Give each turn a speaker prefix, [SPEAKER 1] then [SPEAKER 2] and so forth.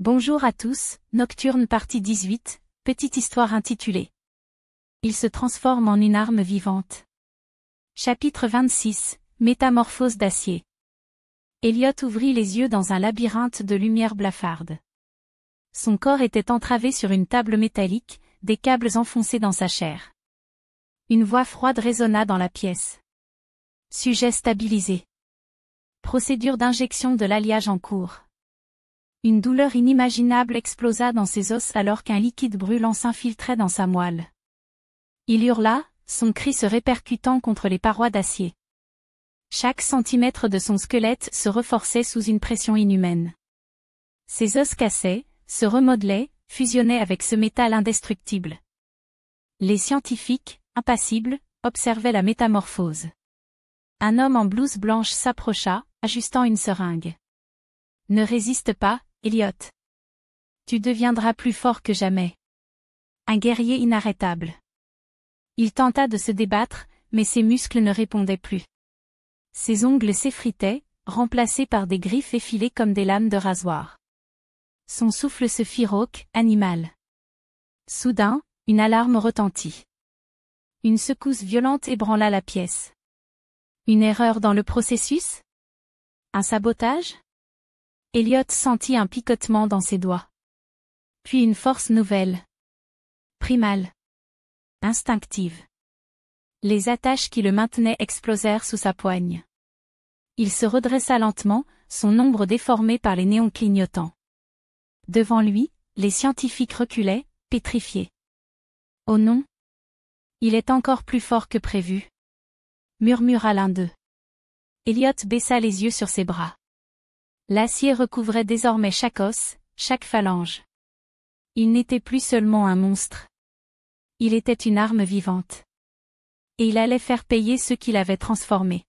[SPEAKER 1] Bonjour à tous, Nocturne partie 18, petite histoire intitulée. Il se transforme en une arme vivante. Chapitre 26, Métamorphose d'acier. Elliot ouvrit les yeux dans un labyrinthe de lumière blafarde. Son corps était entravé sur une table métallique, des câbles enfoncés dans sa chair. Une voix froide résonna dans la pièce. Sujet stabilisé. Procédure d'injection de l'alliage en cours. Une douleur inimaginable explosa dans ses os alors qu'un liquide brûlant s'infiltrait dans sa moelle. Il hurla, son cri se répercutant contre les parois d'acier. Chaque centimètre de son squelette se renforçait sous une pression inhumaine. Ses os cassaient, se remodelaient, fusionnaient avec ce métal indestructible. Les scientifiques, impassibles, observaient la métamorphose. Un homme en blouse blanche s'approcha, ajustant une seringue. « Ne résiste pas, Elliot. Tu deviendras plus fort que jamais. » Un guerrier inarrêtable. Il tenta de se débattre, mais ses muscles ne répondaient plus. Ses ongles s'effritaient, remplacés par des griffes effilées comme des lames de rasoir. Son souffle se fit rauque, animal. Soudain, une alarme retentit. Une secousse violente ébranla la pièce. Une erreur dans le processus? Un sabotage? Elliot sentit un picotement dans ses doigts. Puis une force nouvelle. Primale. Instinctive. Les attaches qui le maintenaient explosèrent sous sa poigne. Il se redressa lentement, son ombre déformée par les néons clignotants. Devant lui, les scientifiques reculaient, pétrifiés. Oh non! Il est encore plus fort que prévu. Murmura l'un d'eux. Elliot baissa les yeux sur ses bras. L'acier recouvrait désormais chaque os, chaque phalange. Il n'était plus seulement un monstre. Il était une arme vivante. Et il allait faire payer ceux qui l'avaient transformé.